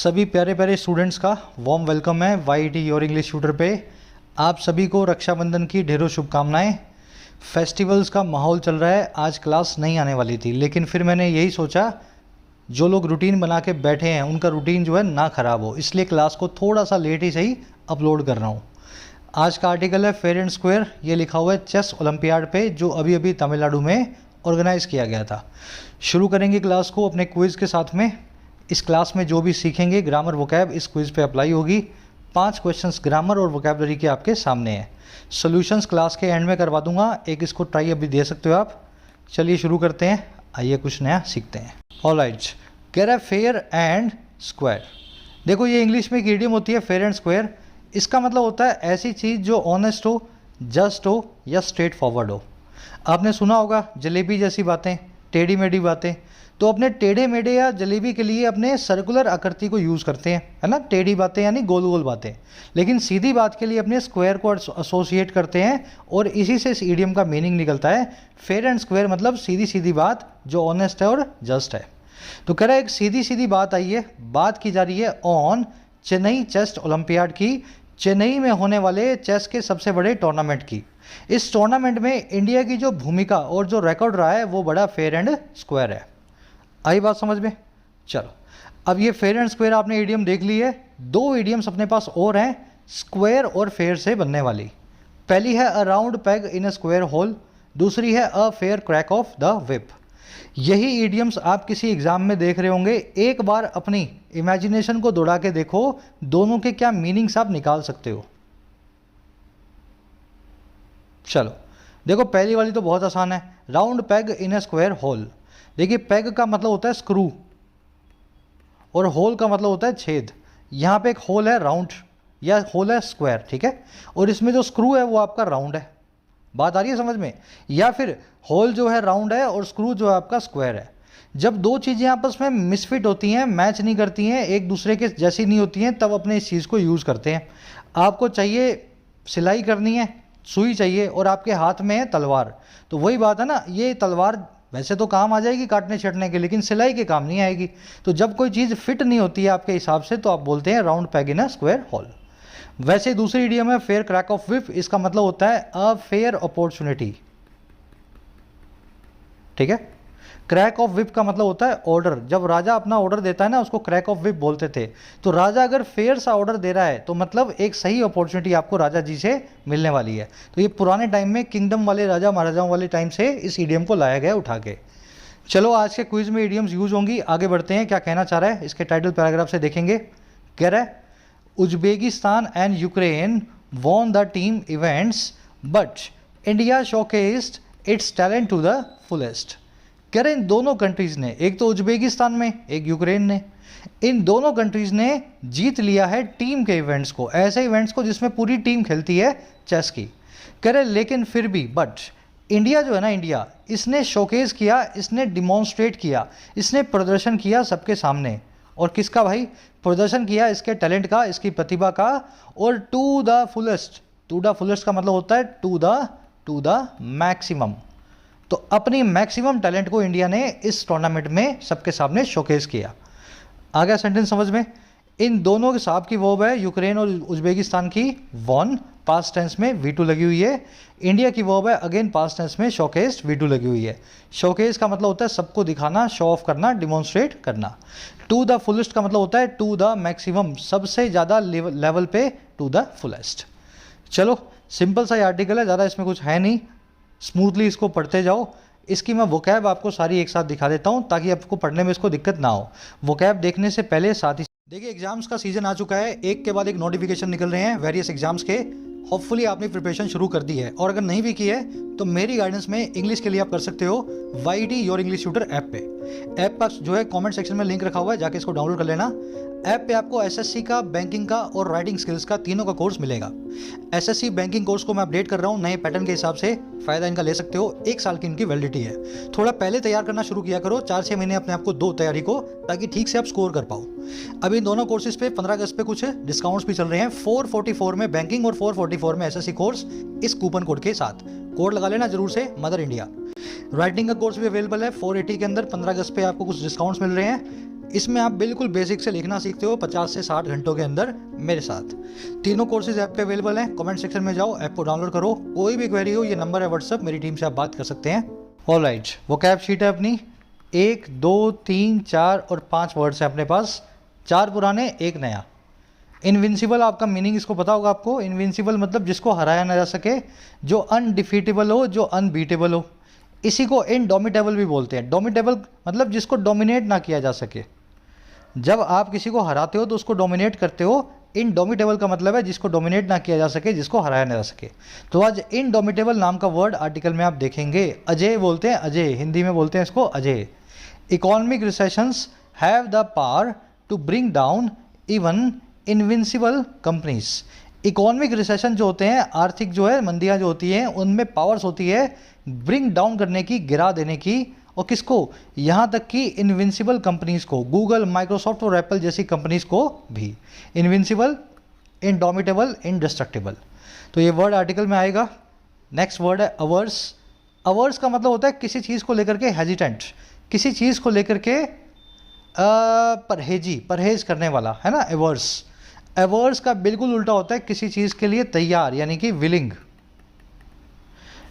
सभी प्यारे प्यारे स्टूडेंट्स का वार्म वेलकम है वाईटी योर इंग्लिश ट्यूटर पे। आप सभी को रक्षाबंधन की ढेरों शुभकामनाएं। फेस्टिवल्स का माहौल चल रहा है। आज क्लास नहीं आने वाली थी, लेकिन फिर मैंने यही सोचा जो लोग रूटीन बना के बैठे हैं उनका रूटीन जो है ना ख़राब हो, इसलिए क्लास को थोड़ा सा लेट ही सही अपलोड कर रहा हूँ। आज का आर्टिकल है फेयर एंड स्क्वायर। ये लिखा हुआ है चेस ओलंपियाड पे, जो अभी अभी तमिलनाडु में ऑर्गेनाइज़ किया गया था। शुरू करेंगे क्लास को अपने क्विज़ के साथ में। इस क्लास में जो भी सीखेंगे ग्रामर वोकैब इस क्विज़ पे अप्लाई होगी। 5 क्वेश्चंस ग्रामर और वोकैबलरी के आपके सामने हैं। सॉल्यूशंस क्लास के एंड में करवा दूंगा, एक इसको ट्राई अभी दे सकते हो आप। चलिए शुरू करते हैं, आइए कुछ नया सीखते हैं। ऑलराइट, कह रहा है फेयर एंड स्क्वायर। देखो ये इंग्लिश में एक इडियम होती है फेयर एंड स्क्वायर। इसका मतलब होता है ऐसी चीज़ जो ऑनेस्ट हो, जस्ट हो या स्ट्रेट फॉरवर्ड हो। आपने सुना होगा जलेबी जैसी बातें, टेढ़ी मेढ़ी बातें। तो अपने टेढ़े मेढ़े या जलेबी के लिए अपने सर्कुलर आकृति को यूज़ करते हैं, है ना। टेढ़ी बातें यानी गोल गोल बातें, लेकिन सीधी बात के लिए अपने स्क्वायर को एसोसिएट करते हैं और इसी से इस इडियम का मीनिंग निकलता है फेयर एंड स्क्वायर, मतलब सीधी सीधी बात जो ऑनेस्ट है और जस्ट है। तो कह रहा है एक सीधी सीधी बात आई है, बात की जा रही है ऑन चेन्नई चेस ओलंपियाड की, चेन्नई में होने वाले चेस के सबसे बड़े टूर्नामेंट की। इस टूर्नामेंट में इंडिया की जो भूमिका और जो रिकॉर्ड रहा है वो बड़ा फेयर एंड स्क्वायर है। आई बात समझ में? चलो, अब ये फेयर एंड स्क्वायर आपने इडियम देख ली है। 2 इडियम्स अपने पास और हैं स्क्वायर और फेयर से बनने वाली। पहली है a round peg in a square hole, दूसरी है a fair crack of the whip। यही इडियम्स आप किसी एग्जाम में देख रहे होंगे। एक बार अपनी इमेजिनेशन को दौड़ा के देखो, दोनों के क्या मीनिंग्स आप निकाल सकते हो। चलो देखो, पहली वाली तो बहुत आसान है, round peg in a square hole. देखिए पैग का मतलब होता है स्क्रू और होल का मतलब होता है छेद। यहाँ पे एक होल है राउंड या होल है स्क्वायर, ठीक है, और इसमें जो स्क्रू है वो आपका राउंड है। बात आ रही है समझ में? या फिर होल जो है राउंड है और स्क्रू जो है आपका स्क्वायर है। जब 2 चीज़ें आपस में मिसफिट होती हैं, मैच नहीं करती हैं, एक दूसरे के जैसी नहीं होती हैं, तब अपने इस चीज़ को यूज़ करते हैं। आपको चाहिए सिलाई करनी है, सुई चाहिए और आपके हाथ में है तलवार। तो वही बात है ना, ये तलवार वैसे तो काम आ जाएगी काटने छटने के, लेकिन सिलाई के काम नहीं आएगी। तो जब कोई चीज़ फिट नहीं होती है आपके हिसाब से, तो आप बोलते हैं round peg in a square hole. वैसे दूसरी इडियम है फेयर क्रैक ऑफ whip। इसका मतलब होता है अ फेयर अपॉर्चुनिटी, ठीक है। क्रैक ऑफ whip का मतलब होता है ऑर्डर। जब राजा अपना ऑर्डर देता है ना, उसको क्रैक ऑफ whip बोलते थे। तो राजा अगर फेयर सा ऑर्डर दे रहा है तो मतलब एक सही अपॉर्चुनिटी आपको राजा जी से मिलने वाली है। तो ये पुराने टाइम में किंगडम वाले राजा महाराजाओं वाले टाइम से इस इडियम को लाया गया उठा के। चलो आज के क्विज में इडियम्स यूज होंगी, आगे बढ़ते हैं। क्या कहना चाह रहा है इसके टाइटल पैराग्राफ से देखेंगे। कह रहा है Uzbekistan and Ukraine won the team events but India showcased its talent to the fullest. कह रहे इन दोनों कंट्रीज़ ने, एक तो उज्बेकिस्तान में एक यूक्रेन ने, इन दोनों कंट्रीज़ ने जीत लिया है टीम के इवेंट्स को, ऐसे इवेंट्स को जिसमें पूरी टीम खेलती है चेस की। कह रहे लेकिन फिर भी बट इंडिया जो है ना, इंडिया इसने शोकेस किया, इसने डिमॉन्स्ट्रेट किया, इसने प्रदर्शन किया सबके सामने। और किसका भाई प्रदर्शन किया? इसके टैलेंट का, इसकी प्रतिभा का। और to the fullest, to the fullest का मतलब होता है टू द मैक्सिमम। तो अपनी मैक्सिमम टैलेंट को इंडिया ने इस टूर्नामेंट में सबके सामने शोकेस किया। आ गया सेंटेंस समझ में? इन दोनों के साथ की वर्ब है यूक्रेन और उज्बेकिस्तान की वॉन, पास्ट टेंस में V2 लगी हुई है। इंडिया की वर्ब है अगेन पास्ट टेंस में शोकेस्ड, V2 लगी हुई है। शोकेस का मतलब होता है सबको दिखाना, शो ऑफ करना, डिमॉन्स्ट्रेट करना। टू द फुलेस्ट का मतलब होता है टू द मैक्सिमम, सबसे ज़्यादा लेवल पे टू द फुलेस्ट। चलो सिंपल सा आर्टिकल है, ज़्यादा इसमें कुछ है नहीं, स्मूथली इसको पढ़ते जाओ। इसकी मैं वोकैब आपको सारी एक साथ दिखा देता हूँ ताकि आपको पढ़ने में इसको दिक्कत ना हो। वोकैब देखने से पहले साथ ही देखिए एग्जाम्स का सीजन आ चुका है, एक के बाद एक नोटिफिकेशन निकल रहे हैं वेरियस एग्जाम्स के। होपफुली आपने प्रिपरेशन शुरू कर दी है, और अगर नहीं भी की है तो मेरी गाइडेंस में इंग्लिश के लिए आप कर सकते हो YT your English tutor app पे। ऐप का जो है कमेंट सेक्शन में लिंक रखा हुआ है, जाके इसको डाउनलोड कर लेना। ऐप पे आपको एसएससी का, बैंकिंग का और राइटिंग स्किल्स का तीनों का कोर्स मिलेगा। एसएससी बैंकिंग कोर्स को मैं अपडेट कर रहा हूँ नए पैटर्न के हिसाब से, फ़ायदा इनका ले सकते हो। 1 साल की इनकी वैलिडिटी है। थोड़ा पहले तैयार करना शुरू किया करो, 4-6 महीने अपने आप को दो तैयारी को, ताकि ठीक से आप स्कोर कर पाओ। अभी इन दोनों कोर्सेज पे 15 अगस्त पे कुछ डिस्काउंट्स भी चल रहे हैं। 444 में बैंकिंग और 444 में एसएससी कोर्स, इस कूपन कोड के साथ। कोड लगा लेना जरूर से, मदर इंडिया। राइटिंग का कोर्स भी अवेलेबल है 480 के अंदर। 15 अगस्त पे आपको कुछ डिस्काउंट्स मिल रहे हैं। इसमें आप बिल्कुल बेसिक से लिखना सीखते हो 50 से 60 घंटों के अंदर मेरे साथ। तीनों कोर्सेज ऐप पे अवेलेबल हैं। कमेंट सेक्शन में जाओ, ऐप को डाउनलोड करो। कोई भी क्वेरी हो, ये नंबर है व्हाट्सअप, मेरी टीम से आप बात कर सकते हैं। ऑलराइट, वो कैप शीट है अपनी, 1 2 3 4 और 5 वर्ड्स हैं अपने पास, 4 पुराने 1 नया। इनविंसिबल आपका मीनिंग इसको पता होगा आपको। इनविंसिबल मतलब जिसको हराया ना जा सके, जो अनडिफीटेबल हो, जो अनबीटेबल हो। इसी को इनडोमिटेबल भी बोलते हैं। डोमिटेबल मतलब जिसको डोमिनेट ना किया जा सके। जब आप किसी को हराते हो तो उसको डोमिनेट करते हो। इनडोमिटेबल का मतलब है जिसको डोमिनेट ना किया जा सके, जिसको हराया ना जा सके। तो आज इनडोमिटेबल नाम का वर्ड आर्टिकल में आप देखेंगे। अजय बोलते हैं, अजय, हिंदी में बोलते हैं इसको Ajay. Economic recessions have the power to bring down even invincible companies. Economic recession जो होते हैं, आर्थिक जो है मंदियाँ जो होती हैं, उनमें पावर्स होती है ब्रिंग डाउन करने की, गिरा देने की। और किसको? यहाँ तक कि इनविंसिबल कंपनीज को, गूगल, माइक्रोसॉफ्ट और एप्पल जैसी कंपनीज को भी। Invincible, indomitable, indestructible. तो ये वर्ड आर्टिकल में आएगा। नेक्स्ट वर्ड है अवर्स। अवर्स का मतलब होता है किसी चीज़ को लेकर के हेजिटेंट, किसी चीज़ को लेकर के परहेजी, परहेज करने वाला, है ना, एवर्स। एवर्स का बिल्कुल उल्टा होता है किसी चीज़ के लिए तैयार, यानी कि विलिंग।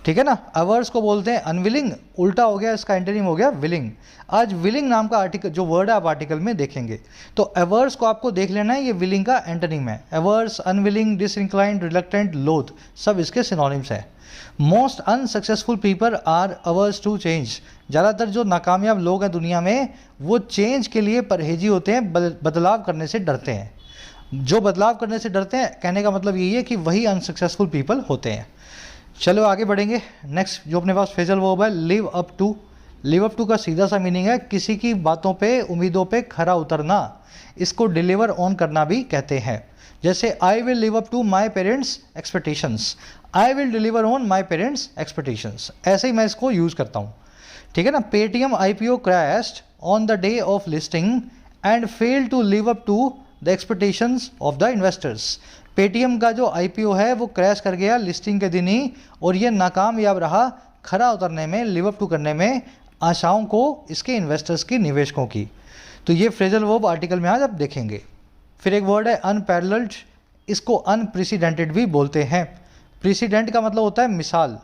ठीक है ना। अवर्स को बोलते हैं अनविलिंग, उल्टा हो गया इसका, एंटोनिम हो गया विलिंग। आज विलिंग नाम का आर्टिकल जो वर्ड है आप आर्टिकल में देखेंगे। तो अवर्स को आपको देख लेना है, ये विलिंग का एंटोनिम है। अवर्स, अनविलिंग, डिसइंक्लाइंड, रिलक्टेंट, लोथ, सब इसके सिनोनिम्स हैं। Most unsuccessful people are averse to change. ज़्यादातर जो नाकामयाब लोग हैं दुनिया में, वो चेंज के लिए परहेजी होते हैं, बदलाव करने से डरते हैं। जो बदलाव करने से डरते हैं, कहने का मतलब यही है कि वही अनसक्सेसफुल पीपल होते हैं। चलो आगे बढ़ेंगे। नेक्स्ट जो अपने पास फ्रेजल वर्ब है, live up to. Live up to का सीधा सा मीनिंग है किसी की बातों पे, उम्मीदों पे खरा उतरना। इसको डिलीवर ऑन करना भी कहते हैं। जैसे I will live up to my parents expectations, I will deliver on my parents expectations, ऐसे ही मैं इसको यूज़ करता हूँ। ठीक है ना। Paytm IPO crashed on the day of listing and fail to live up to the expectations of the investors. Paytm का जो IPO है वो क्रैश कर गया लिस्टिंग के दिन ही, और ये नाकामयाब रहा खरा उतरने में, लिव अप टू करने में आशाओं को इसके इन्वेस्टर्स की, निवेशकों की। तो ये फ्रेजल वर्ब आर्टिकल में आज आप देखेंगे। फिर एक वर्ड है अनपैरेलल्ड। इसको अनप्रेसिडेंटेड भी बोलते हैं। प्रेसिडेंट का मतलब होता है मिसाल,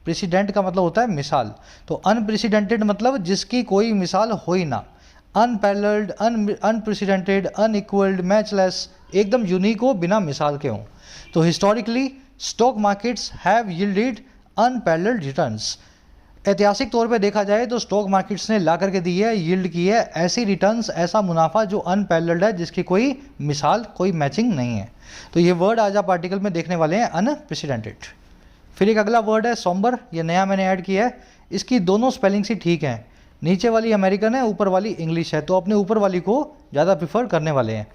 प्रेसिडेंट का मतलब होता है मिसाल। तो अनप्रेसिडेंटेड मतलब जिसकी कोई मिसाल हो ही ना। अनपैरेलल्ड, अनप्रेसिडेंटेड, अनइक्वल्ड, मैचलेस, एकदम यूनिक हो, बिना मिसाल के हों। तो historically stock markets have yielded unparalleled returns. ऐतिहासिक तौर पे देखा जाए तो स्टॉक मार्केट्स ने ला करके दी है, यील्ड की है ऐसी रिटर्न्स, ऐसा मुनाफा जो अनपैरेलल्ड है, जिसकी कोई मिसाल, कोई मैचिंग नहीं है। तो ये वर्ड आज आप आर्टिकल में देखने वाले हैं, अनप्रेसिडेंटेड। फिर एक अगला वर्ड है सोम्बर। ये नया मैंने ऐड किया है। इसकी दोनों स्पेलिंग्स ही ठीक हैं। नीचे वाली अमेरिकन है, ऊपर वाली इंग्लिश है, तो अपने ऊपर वाली को ज़्यादा प्रीफर करने वाले हैं।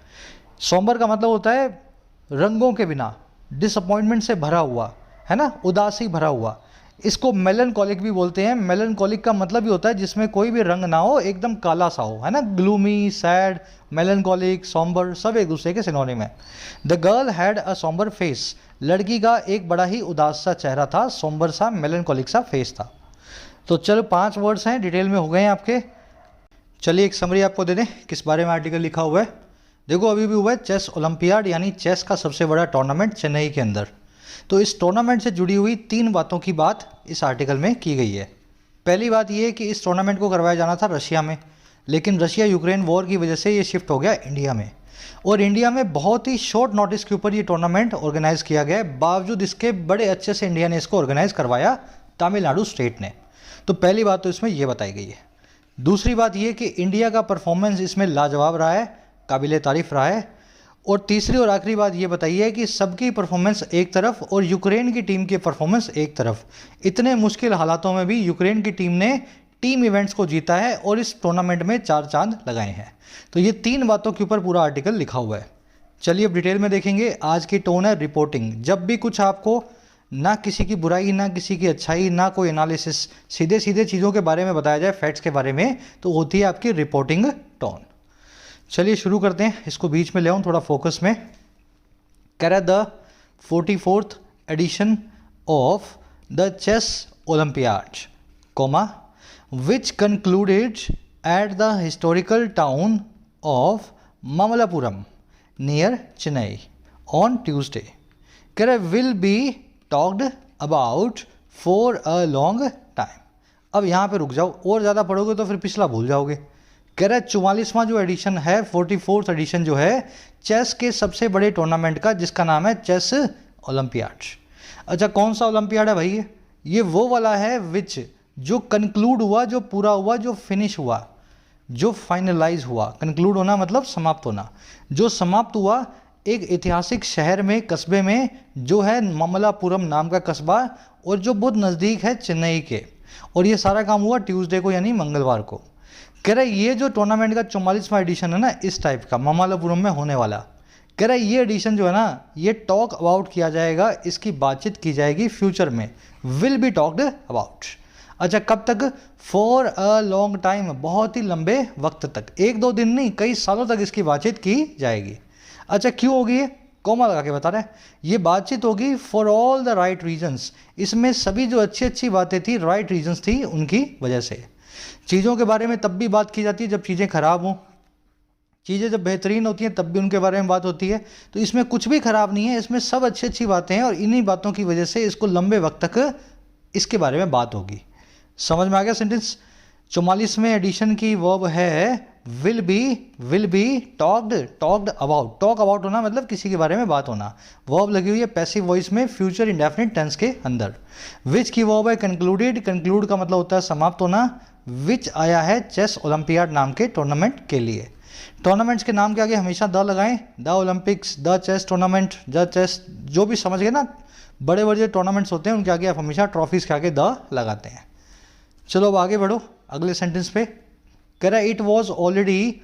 सोम्बर का मतलब होता है रंगों के बिना, डिसअपॉइंटमेंट से भरा हुआ, है ना, उदासी भरा हुआ। इसको मेलनकॉलिक भी बोलते हैं। मेलनकॉलिक का मतलब ही होता है जिसमें कोई भी रंग ना हो, एकदम काला सा हो, है ना। ग्लूमी, सैड, मेलनकॉलिक, सोम्बर सब एक दूसरे के सिनोनिम है। The girl had a sombre face. लड़की का एक बड़ा ही उदास सा चेहरा था, सोम्बर सा, मेलनकॉलिक सा फेस था। तो चलो 5 वर्ड्स हैं, डिटेल में हो गए हैं आपके। चलिए एक समरी आपको दे दें किस बारे में आर्टिकल लिखा हुआ है। देखो अभी भी हुआ है चेस ओलंपियाड, यानी चेस का सबसे बड़ा टूर्नामेंट चेन्नई के अंदर। तो इस टूर्नामेंट से जुड़ी हुई 3 बातों की बात इस आर्टिकल में की गई है। पहली बात ये कि इस टूर्नामेंट को करवाया जाना था रशिया में, लेकिन रशिया यूक्रेन वॉर की वजह से ये शिफ्ट हो गया इंडिया में। और इंडिया में बहुत ही शॉर्ट नोटिस के ऊपर ये टूर्नामेंट ऑर्गेनाइज किया गया है। बावजूद इसके बड़े अच्छे से इंडिया ने इसको ऑर्गेनाइज करवाया, तमिलनाडु स्टेट ने। तो पहली बात तो इसमें ये बताई गई है। दूसरी बात ये कि इंडिया का परफॉर्मेंस इसमें लाजवाब रहा है, काबिले तारीफ रहा है। और तीसरी और आखिरी बात ये बताई है कि सबकी परफॉर्मेंस एक तरफ और यूक्रेन की टीम की परफॉर्मेंस एक तरफ। इतने मुश्किल हालातों में भी यूक्रेन की टीम ने टीम इवेंट्स को जीता है और इस टूर्नामेंट में 4 चांद लगाए हैं। तो ये 3 बातों के ऊपर पूरा आर्टिकल लिखा हुआ है। चलिए अब डिटेल में देखेंगे। आज की टोन है रिपोर्टिंग। जब भी कुछ आपको ना किसी की बुराई, ना किसी की अच्छाई, ना कोई एनालिसिस, सीधे सीधे चीज़ों के बारे में बताया जाए, फैक्ट्स के बारे में, तो होती है आपकी रिपोर्टिंग टोन। चलिए शुरू करते हैं। इसको बीच में ले आऊँ थोड़ा फोकस में। कह रहा है the 44th edition of the chess Olympiad, which concluded at the historical town of Mamallapuram near Chennai on Tuesday. कह रहे will be talked about for a long time. अब यहाँ पे रुक जाओ, और ज़्यादा पढ़ोगे तो फिर पिछला भूल जाओगे। कह रहा है 44वां जो एडिशन है, 44th एडिशन जो है चेस के सबसे बड़े टूर्नामेंट का, जिसका नाम है चेस ओलंपियाड। अच्छा, कौन सा ओलंपियाड है भाई? ये वो वाला है विच जो कंक्लूड हुआ, जो पूरा हुआ, जो फिनिश हुआ, जो फाइनलाइज हुआ। कंक्लूड होना मतलब समाप्त होना। जो समाप्त हुआ एक ऐतिहासिक शहर में, कस्बे में, जो है ममलापुरम नाम का कस्बा, और जो बहुत नज़दीक है चेन्नई के। और ये सारा काम हुआ ट्यूसडे को, यानी मंगलवार को। कह रहा है ये जो टूर्नामेंट का 44वां एडिशन है ना, इस टाइप का ममलापुरम में होने वाला। कह रहा है ये एडिशन जो है ना, ये टॉक अबाउट किया जाएगा, इसकी बातचीत की जाएगी फ्यूचर में। Will be talked about. अच्छा, कब तक? फॉर अ लॉन्ग टाइम, बहुत ही लंबे वक्त तक, एक दो दिन नहीं, कई सालों तक इसकी बातचीत की जाएगी। अच्छा, क्यों होगी ये? कॉमा लगा के बता रहे हैं। ये बातचीत होगी for all the right reasons. इसमें सभी जो अच्छी अच्छी बातें थी, राइट रीजंस थी, उनकी वजह से। चीज़ों के बारे में तब भी बात की जाती है जब चीज़ें खराब हों, चीज़ें जब बेहतरीन होती हैं तब भी उनके बारे में बात होती है। तो इसमें कुछ भी खराब नहीं है, इसमें सब अच्छी अच्छी बातें हैं, और इन्हीं बातों की वजह से इसको लंबे वक्त तक इसके बारे में बात होगी। समझ में आ गया सेंटेंस? 44वें एडिशन की वर्ब है will be talked about. Talk about होना मतलब किसी के बारे में बात होना। वर्ब लगी हुई है पैसिव वॉइस में, फ्यूचर इंडेफिनिट टेंस के अंदर। विच की वर्ब है कंक्लूडेड। कंक्लूड का मतलब होता है समाप्त होना। विच आया है चेस ओलंपियाड नाम के टूर्नामेंट के लिए। टूर्नामेंट्स के नाम के आगे हमेशा द लगाएं। The Olympics, the chess tournament, the chess, जो भी समझ गए ना, बड़े बड़े जो टूर्नामेंट्स होते हैं उनके आगे आप हमेशा ट्रॉफीज के आगे द लगाते हैं। चलो अब आगे बढ़ो अगले सेंटेंस पे। कह रहा है it was already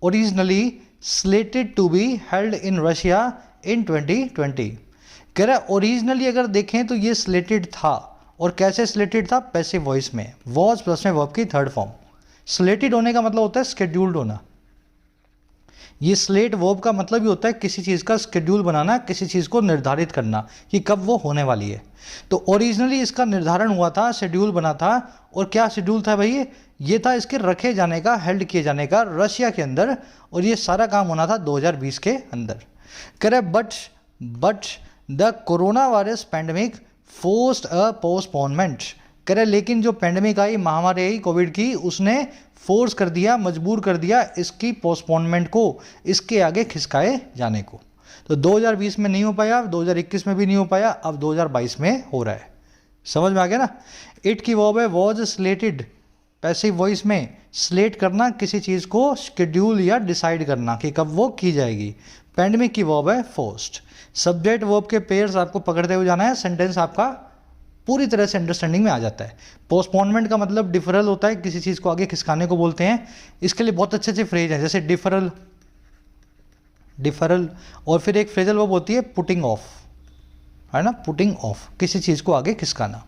originally slated to be held in Russia in 2020। कह रहा है ओरिजिनली अगर देखें तो ये स्लेटेड था, और कैसे स्लेटेड था? पैसिव वॉइस में, वॉज प्लस में वर्ब की थर्ड फॉर्म। स्लेटेड होने का मतलब होता है स्केड्यूल्ड होना। ये स्लेट वर्ब का मतलब ही होता है किसी चीज़ का स्केड्यूल बनाना, किसी चीज़ को निर्धारित करना कि कब वो होने वाली है। तो ओरिजिनली इसका निर्धारण हुआ था, शेड्यूल बना था। और क्या शेड्यूल था भाई? ये था इसके रखे जाने का, हेल्ड किए जाने का रशिया के अंदर, और ये सारा काम होना था 2020 के अंदर। कह रहे but the corona virus pandemic forced a postponement. कह रहे लेकिन जो पैंडमिक आई, महामारी आई कोविड की, उसने फोर्स कर दिया, मजबूर कर दिया इसकी पोस्टपोनमेंट को, इसके आगे खिसकाए जाने को। तो 2020 में नहीं हो पाया, 2021 में भी नहीं हो पाया, अब 2022 में हो रहा है। समझ में आ गया ना? इट की वर्ब है वॉज स्लेटेड, पैसिव वॉइस में स्लेट करना, किसी चीज़ को शेड्यूल या डिसाइड करना कि कब वो की जाएगी। पैंडमिक की वर्ब है फोर्स्ड। सब्जेक्ट वर्ब के पेयर्स आपको पकड़ते हुए जाना है, सेंटेंस आपका पूरी तरह से अंडरस्टैंडिंग में आ जाता है। पोस्टपोनमेंट का मतलब डिफरल होता है, किसी चीज़ को आगे खिसकाने को बोलते हैं। इसके लिए बहुत अच्छे अच्छे फ्रेज हैं, जैसे डिफरल, और फिर एक फ्रेजल वर्ब होती है पुटिंग ऑफ, है ना, पुटिंग ऑफ, किसी चीज़ को आगे खिसकाना।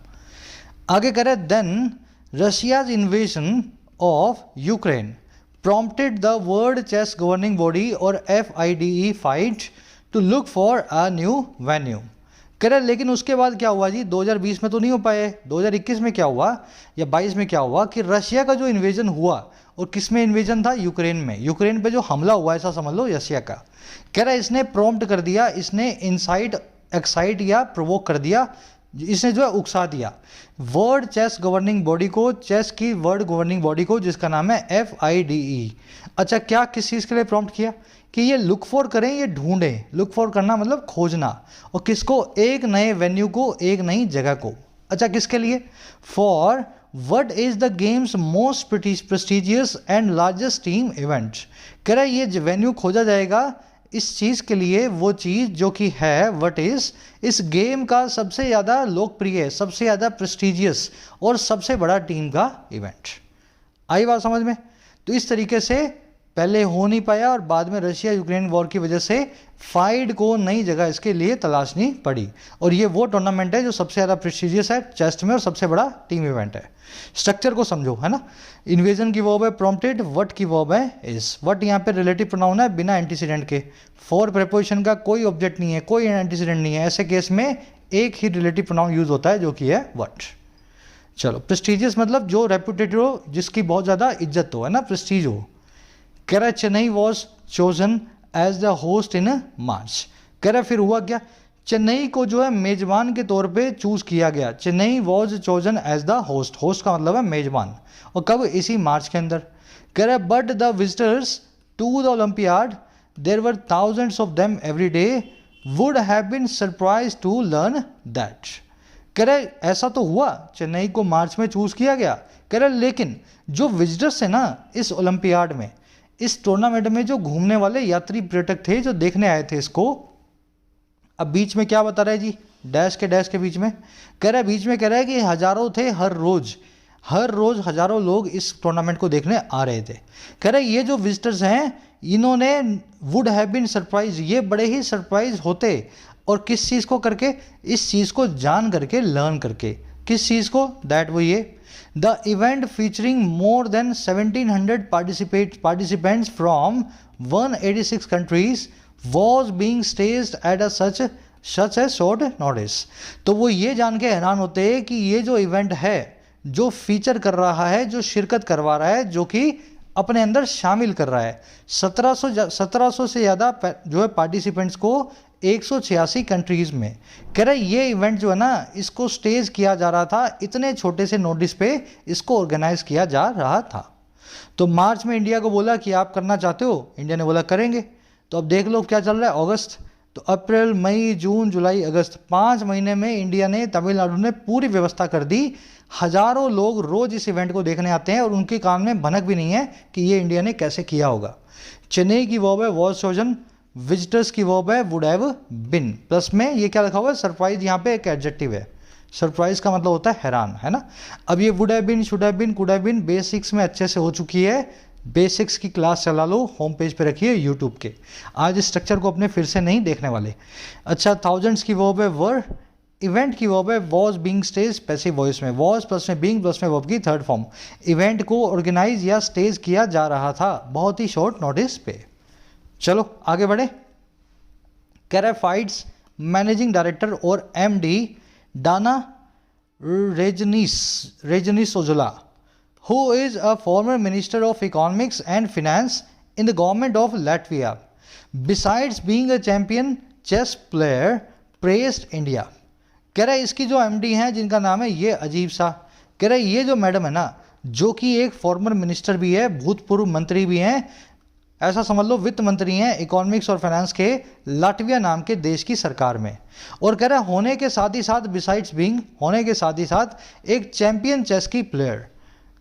आगे कह रहे then Russia's invasion of Ukraine prompted the world chess governing body और FIDE FIDE to look for a new venue. कह रहे लेकिन उसके बाद क्या हुआ जी? 2020 में तो नहीं हो पाए, 2021 में क्या हुआ या 22 में क्या हुआ कि रशिया का जो इन्वेजन हुआ, और किस में इन्वेजन था? यूक्रेन में। यूक्रेन पे जो हमला हुआ, ऐसा समझ लो, रशिया का। कह रहा है इसने प्रॉम्प्ट कर दिया, इसने इंसाइट, एक्साइट या प्रोवोक कर दिया, इसने जो है उकसा दिया वर्ल्ड चेस गवर्निंग बॉडी को, चेस की वर्ल्ड गवर्निंग बॉडी को, जिसका नाम है FIDE। अच्छा, क्या किस चीज़ के लिए प्रॉम्प्ट किया? कि ये लुक फॉर करें, ये ढूंढें। लुक फॉर करना मतलब खोजना, और किसको? एक नए वेन्यू को, एक नई जगह को। अच्छा, किसके लिए? For what is the games most prestigious and largest team event. कह रहा है ये वेन्यू खोजा जाएगा इस चीज़ के लिए, वो चीज़ जो कि है व्हाट इज, इस गेम का सबसे ज़्यादा लोकप्रिय, सबसे ज़्यादा प्रेस्टिजियस और सबसे बड़ा टीम का इवेंट। आई बात समझ में? तो इस तरीके से पहले हो नहीं पाया, और बाद में रशिया यूक्रेन वॉर की वजह से फाइड को नई जगह इसके लिए तलाशनी पड़ी। और ये वो टूर्नामेंट है जो सबसे ज़्यादा प्रेस्टिजियस है चेस में, और सबसे बड़ा टीम इवेंट है। स्ट्रक्चर को समझो, है ना। इन्वेजन की वर्ब है प्रॉम्प्टेड, व्हाट की वर्ब है इज। व्हाट यहाँ पे रिलेटिव प्रोनाउन है बिना एंटीसीडेंट के। फॉर प्रेपोजिशन का कोई ऑब्जेक्ट नहीं है, कोई एंटीसीडेंट नहीं है, ऐसे केस में एक ही रिलेटिव प्रोनाउन यूज होता है जो कि है व्हाट। चलो, प्रेस्टिजियस मतलब जो रेपुटेड हो, जिसकी बहुत ज़्यादा इज्जत हो, है ना, प्रेस्टीज हो। कह रहा है Chennai was chosen as the host in March. कह रहा है फिर हुआ क्या, चेन्नई को जो है मेजबान के तौर पे चूज किया गया। Chennai was chosen as the host, host का मतलब है मेजबान, और कब, इसी मार्च के अंदर। कह रहा है but the visitors to the Olympiad there were thousands of them every day would have been surprise to learn that. कह रहे ऐसा तो हुआ, चेन्नई को मार्च में चूज किया गया। कह रहे लेकिन जो विजिटर्स है ना इस ओलंपियाड में, इस टूर्नामेंट में जो घूमने वाले यात्री पर्यटक थे जो देखने आए थे इसको, अब बीच में क्या बता रहा है जी, डैश के बीच में कह रहा है, बीच में कह रहा है कि हजारों थे, हर रोज हजारों लोग इस टूर्नामेंट को देखने आ रहे थे। कह रहा है ये जो विजिटर्स हैं इन्होंने वुड हैव बीन सरप्राइज, ये बड़े ही सरप्राइज होते, और किस चीज़ को करके, इस चीज़ को जान करके, लर्न करके, किस चीज़ को, दैट वो ये the event featuring more than 1700 participants from 186 countries was being staged at a such a short notice। तो वो ये जान के हैरान होते हैं कि ये जो इवेंट है, जो फीचर कर रहा है, जो शिरकत करवा रहा है, जो कि अपने अंदर शामिल कर रहा है 1700 से ज़्यादा जो है पार्टिसिपेंट्स को 186 कंट्रीज़ में। कह रहे ये इवेंट जो है ना इसको स्टेज किया जा रहा था, इतने छोटे से नोटिस पे इसको ऑर्गेनाइज किया जा रहा था। तो मार्च में इंडिया को बोला कि आप करना चाहते हो, इंडिया ने बोला करेंगे। तो अब देख लो क्या चल रहा है, अगस्त, तो अप्रैल मई जून जुलाई अगस्त 5 महीने में इंडिया ने, तमिलनाडु ने पूरी व्यवस्था कर दी। हजारों लोग रोज इस इवेंट को देखने आते हैं और उनके कान में भनक भी नहीं है कि ये इंडिया ने कैसे किया होगा। चेन्नई की वर्ब है वॉज चोजन, विजिटर्स की वर्ब है वुड हैव बिन, प्लस में ये क्या लिखा हुआ है, सरप्राइज, यहाँ पे एक एडजेक्टिव है। सरप्राइज का मतलब होता है हैरान, है ना। अब ये would have been, should have been, could have been basics में अच्छे से हो चुकी है। बेसिक्स की क्लास चला लो, होम पेज पे रखिए यूट्यूब के। आज इस स्ट्रक्चर को अपने फिर से नहीं देखने वाले। अच्छा, थाउजेंड्स की वर्ब है वर, इवेंट की वर्ब है was being stage, passive voice में वॉज प्लस में बीइंग प्लस में वर्ब की थर्ड फॉर्म। इवेंट को ऑर्गेनाइज या स्टेज किया जा रहा था बहुत ही शॉर्ट नोटिस पे। चलो आगे बढ़े। कह रहा है फाइट्स मैनेजिंग डायरेक्टर और MD Dana Reizniece Ozola who is a former minister of economics and finance in the government of Latvia, besides being a champion chess player praised India। कह रहा है इसकी जो एमडी हैं जिनका नाम है ये अजीब सा, कह रहा है ये जो मैडम है ना जो कि एक फॉर्मर मिनिस्टर भी है, भूतपूर्व मंत्री भी हैं, ऐसा समझ लो वित्त मंत्री हैं इकोनॉमिक्स और फाइनेंस के लाटविया नाम के देश की सरकार में। और कह रहा है होने के साथ ही साथ, बिसाइड्स बीइंग, होने के साथ ही साथ एक चैंपियन चेस की प्लेयर।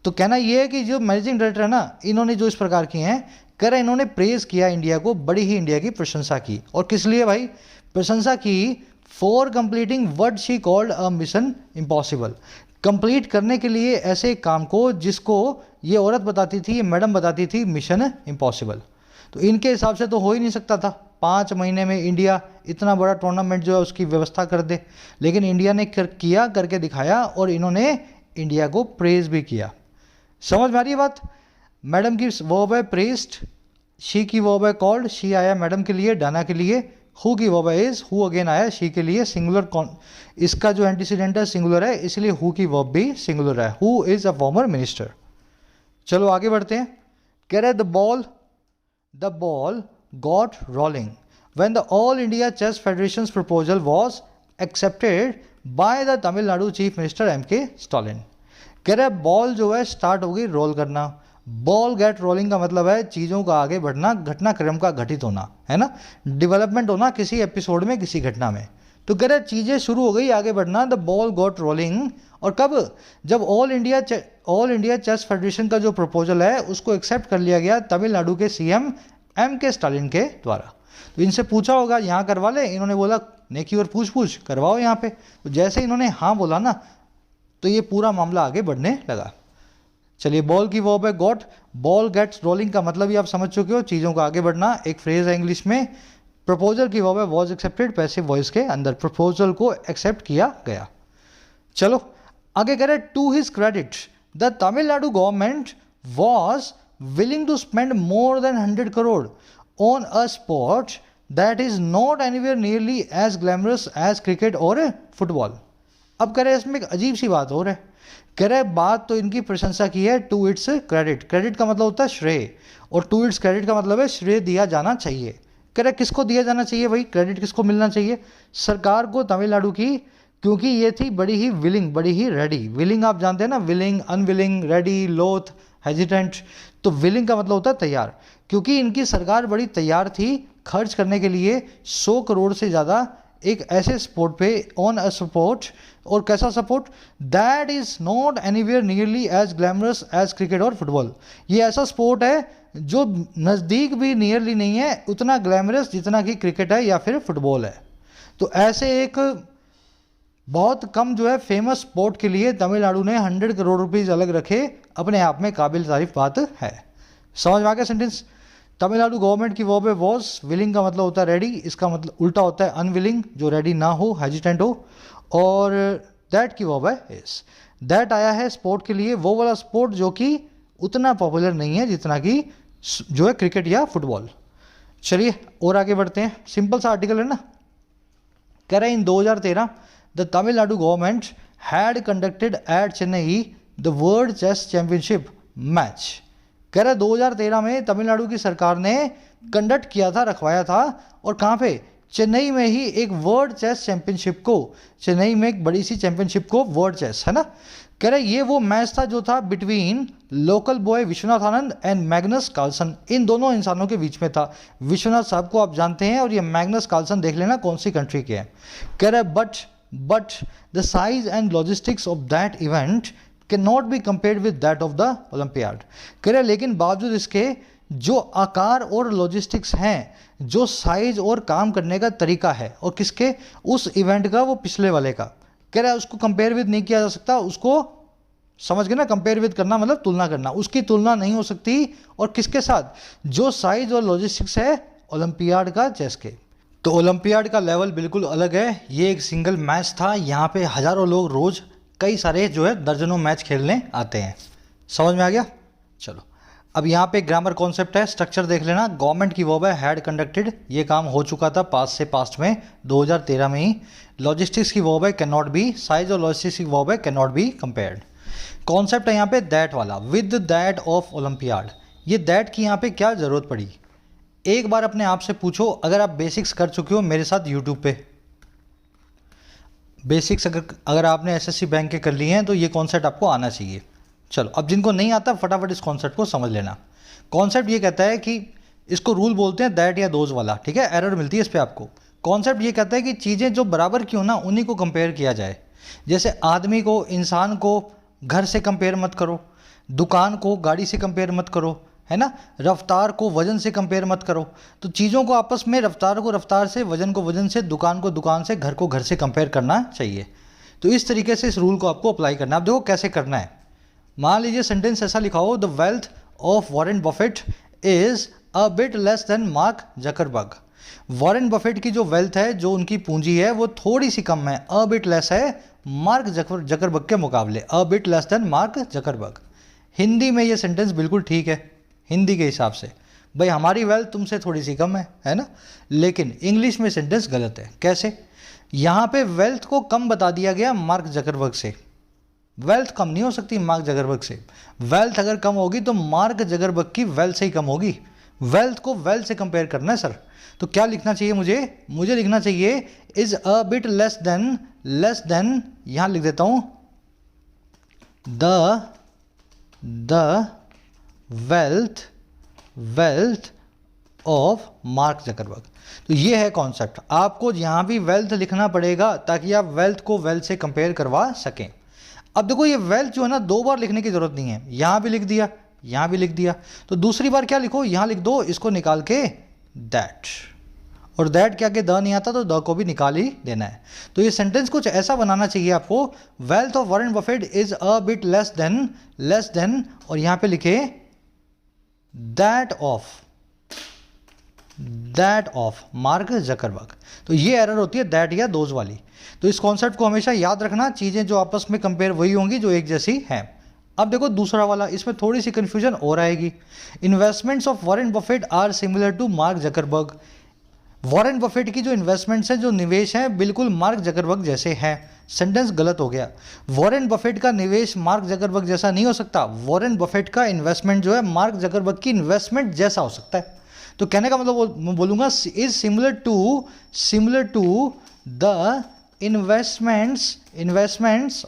तो कहना यह है कि जो मैनेजिंग डायरेक्टर है ना, इन्होंने जो इस प्रकार की हैं, कह रहे इन्होंने प्रेज किया इंडिया को, बड़ी ही इंडिया की प्रशंसा की। और किस लिए भाई प्रशंसा की, for completing what she called a mission impossible, complete करने के लिए ऐसे एक काम को जिसको ये औरत बताती थी, ये मैडम बताती थी मिशन इम्पॉसिबल। तो इनके हिसाब से तो हो ही नहीं सकता था 5 महीने में इंडिया इतना बड़ा टूर्नामेंट जो है उसकी व्यवस्था कर दे, लेकिन इंडिया ने करके दिखाया और इन्होंने इंडिया को प्रेज भी किया। समझ में आ रही है बात। मैडम की वर्ब है प्रेस्ड, शी की वर्ब है कॉल्ड, शी आया मैडम के लिए, डाना के लिए, हु की वर्ब है इज, हु अगेन आया शी के लिए, सिंगुलर, इसका जो एंटीसीडेंट है सिंगुलर है इसलिए हु की वर्ब भी सिंगुलर है, who is a former minister. चलो आगे बढ़ते हैं। कह रहे the ball got rolling when the all India chess federation proposal was accepted by the Tamil Nadu chief minister M K. Stalin. कह रहे बॉल जो है स्टार्ट होगी रोल करना। बॉल गेट रोलिंग का मतलब है चीज़ों का आगे बढ़ना, घटनाक्रम का घटित होना, है ना, डेवलपमेंट होना किसी एपिसोड में, किसी घटना में। तो कह रहे चीज़ें शुरू हो गई, आगे बढ़ना, द बॉल गॉट रोलिंग। और कब, जब ऑल इंडिया चेस फेडरेशन का जो प्रपोजल है उसको एक्सेप्ट कर लिया गया तमिलनाडु के सीएम एम.के. स्टालिन के द्वारा। तो इनसे पूछा होगा यहाँ करवा ले, इन्होंने बोला नेकी और पूछ करवाओ यहाँ पे। तो जैसे इन्होंने हाँ बोला ना तो ये पूरा मामला आगे बढ़ने लगा। चलिए, बॉल की वर्ब है गॉट, बॉल गेट्स रोलिंग का मतलब ही आप समझ चुके हो, चीज़ों का आगे बढ़ना। एक फ्रेज है इंग्लिश में। प्रपोजल की वर्ब है वॉज एक्सेप्टेड, पैसिव वॉइस के अंदर प्रपोजल को एक्सेप्ट किया गया। चलो आगे कह रहे to his credit the Tamil Nadu government was willing to spend more than 100 crore on a sport that is not anywhere nearly as glamorous as cricket और फुटबॉल। अब कह रहे हैं इसमें एक अजीब सी बात हो रही है। कह रहे बात तो इनकी प्रशंसा की है टू इट्स क्रेडिट, क्रेडिट का मतलब होता है श्रेय, और टू इट्स क्रेडिट का मतलब है श्रेय दिया जाना चाहिए। कह रहे किसको दिया जाना चाहिए भाई, क्रेडिट किसको मिलना चाहिए? सरकार को तमिलनाडु की, क्योंकि ये थी बड़ी ही विलिंग, बड़ी ही रेडी। विलिंग आप जानते हैं ना, विलिंग, अनविलिंग, रेडी, लोथ, हेजिटेंट। तो विलिंग का मतलब होता है तैयार, क्योंकि इनकी सरकार बड़ी तैयार थी खर्च करने के लिए 100 करोड़ से ज़्यादा एक ऐसे स्पोर्ट पे, ऑन अ सपोर्ट। और कैसा support? That is not anywhere nearly as glamorous as cricket और फुटबॉल। ये ऐसा स्पोर्ट है जो नज़दीक भी नियरली नहीं है उतना ग्लैमरस जितना कि क्रिकेट है या फिर फुटबॉल है। तो ऐसे एक बहुत कम जो है फेमस स्पोर्ट के लिए तमिलनाडु ने 100 करोड़ रुपीज़ अलग रखे, अपने आप में काबिल तारीफ बात है। समझ में आ गया सेंटेंस? तमिलनाडु गवर्नमेंट की वो पे वॉज, विलिंग का मतलब होता है रेडी, इसका मतलब उल्टा होता है अनविलिंग, जो रेडी ना हो, हेजिटेंट हो। और दैट की वर्ब है इज। दैट आया है स्पोर्ट के लिए, वो वाला स्पोर्ट जो कि उतना पॉपुलर नहीं है जितना कि जो है क्रिकेट या फुटबॉल। चलिए और आगे बढ़ते हैं, सिंपल सा आर्टिकल है ना। कह रहे हैं in 2013 the Tamil Nadu government had conducted at Chennai the world chess championship match. कह रहे 2013 में तमिलनाडु की सरकार ने कंडक्ट किया था, रखवाया था, और कहाँ पे? चेन्नई में ही एक वर्ल्ड चेस चैंपियनशिप को, चेन्नई में एक बड़ी सी चैंपियनशिप को, वर्ल्ड चेस है ना। कह रहे ये वो मैच था जो था between local boy Vishwanath Anand and Magnus Carlsen, इन दोनों इंसानों के बीच में था। विश्वनाथ साहब को आप जानते हैं, और ये मैग्नस कार्लसन देख लेना कौन सी कंट्री के हैं। कह रहे but the size and logistics of that event can not be compared with that of the olympiad. कह रहे लेकिन बावजूद इसके जो आकार और लॉजिस्टिक्स हैं, जो साइज और काम करने का तरीका है, और किसके? उस इवेंट का, वो पिछले वाले का। कह रहा है उसको कंपेयर विद नहीं किया जा सकता, उसको समझ गए ना, कंपेयर विद करना मतलब तुलना करना, उसकी तुलना नहीं हो सकती। और किसके साथ? जो साइज और लॉजिस्टिक्स है ओलंपियाड का, चेस के। तो ओलंपियाड का लेवल बिल्कुल अलग है। ये एक सिंगल मैच था, यहाँ पे हज़ारों लोग रोज़ कई सारे जो है दर्जनों मैच खेलने आते हैं। समझ में आ गया? चलो अब यहाँ पे ग्रामर कॉन्सेप्ट है, स्ट्रक्चर देख लेना। गवर्नमेंट की वर्ब है हैड कंडक्टेड, ये काम हो चुका था पास्ट से, पास्ट में 2013 में ही। लॉजिस्टिक्स की वर्ब है कैन नॉट बी, साइज और लॉजिस्टिक्स की वर्ब है can not be compared. Concept है यहाँ पे दैट वाला, विद दैट ऑफ ओलंपियाड। ये दैट की यहाँ पे क्या ज़रूरत पड़ी? एक बार अपने आप से पूछो, अगर आप बेसिक्स कर चुके हो मेरे साथ यूट्यूब पे, बेसिक्स अगर आपने एसएससी बैंक के कर लिए हैं तो ये कॉन्सेप्ट आपको आना चाहिए। चलो अब जिनको नहीं आता फटाफट इस कॉन्सेप्ट को समझ लेना। कॉन्सेप्ट ये कहता है कि इसको रूल बोलते हैं दैट या दोज वाला, ठीक है, एरर मिलती है इस पर आपको। कॉन्सेप्ट ये कहता है कि चीज़ें जो बराबर की हो ना उन्हीं को कंपेयर किया जाए। जैसे आदमी को, इंसान को घर से कंपेयर मत करो, दुकान को गाड़ी से कंपेयर मत करो, है ना, रफ्तार को वजन से कंपेयर मत करो। तो चीज़ों को आपस में, रफ्तार को रफ्तार से, वजन को वजन से, दुकान को दुकान से, घर को घर से कंपेयर करना चाहिए। तो इस तरीके से इस रूल को आपको अप्लाई करना है। अब देखो कैसे करना है। मान लीजिए सेंटेंस ऐसा लिखा हो, the wealth of Warren Buffett is a bit less than mark Zuckerberg. Warren Buffett की जो वेल्थ है, जो उनकी पूंजी है, वो थोड़ी सी कम है, अ बिट लेस है मार्क जकरबर्ग के मुकाबले, a bit less than mark Zuckerberg. Hindi में ये सेंटेंस बिल्कुल ठीक है, हिंदी के हिसाब से भाई हमारी वेल्थ तुमसे थोड़ी सी कम है ना। लेकिन इंग्लिश में सेंटेंस गलत है। कैसे? यहाँ पे वेल्थ को कम बता दिया गया मार्क जकरबर्ग से। वेल्थ कम नहीं हो सकती मार्क जकरबर्ग से। वेल्थ अगर कम होगी तो मार्क जकरबर्ग की वेल्थ से ही कम होगी। वेल्थ को वेल्थ से कंपेयर करना है सर। तो क्या लिखना चाहिए मुझे लिखना चाहिए is a bit less than, यहां लिख देता हूं the wealth of Mark Zuckerberg. तो ये है कॉन्सेप्ट। आपको यहां भी वेल्थ लिखना पड़ेगा ताकि आप वेल्थ को वेल्थ से कंपेयर करवा सकें। अब देखो ये वेल्थ जो है ना, 2 बार लिखने की जरूरत नहीं है, यहां भी लिख दिया, यहां भी लिख दिया। तो दूसरी बार क्या लिखो, यहां लिख दो, इसको निकाल के दैट, और दैट क्या के द नहीं आता तो द को भी निकाल ही देना है। तो ये सेंटेंस कुछ ऐसा बनाना चाहिए आपको, wealth of Warren Buffett is a bit less than, और यहां पे लिखे दैट ऑफ मार्क जकरबर्ग। तो ये एरर होती है दैट या दोज वाली। तो इस कॉन्सेप्ट को हमेशा याद रखना, चीज़ें जो आपस में कंपेयर वही होंगी जो एक जैसी हैं। अब देखो दूसरा वाला, इसमें थोड़ी सी कंफ्यूजन और आएगी। Investments of Warren Buffett are similar to Mark Zuckerberg. Warren Buffett की जो इन्वेस्टमेंट्स हैं, जो निवेश हैं, बिल्कुल मार्क जकरबर्ग जैसे हैं। सेंटेंस गलत हो गया। वॉरेन बफेट का निवेश मार्क जकरबर्ग जैसा नहीं हो सकता। वॉरेन बफेट का इन्वेस्टमेंट जो है मार्क जकरबर्ग की इन्वेस्टमेंट जैसा हो सकता है। तो कहने का मतलब मैं बोलूँगा is similar to the investments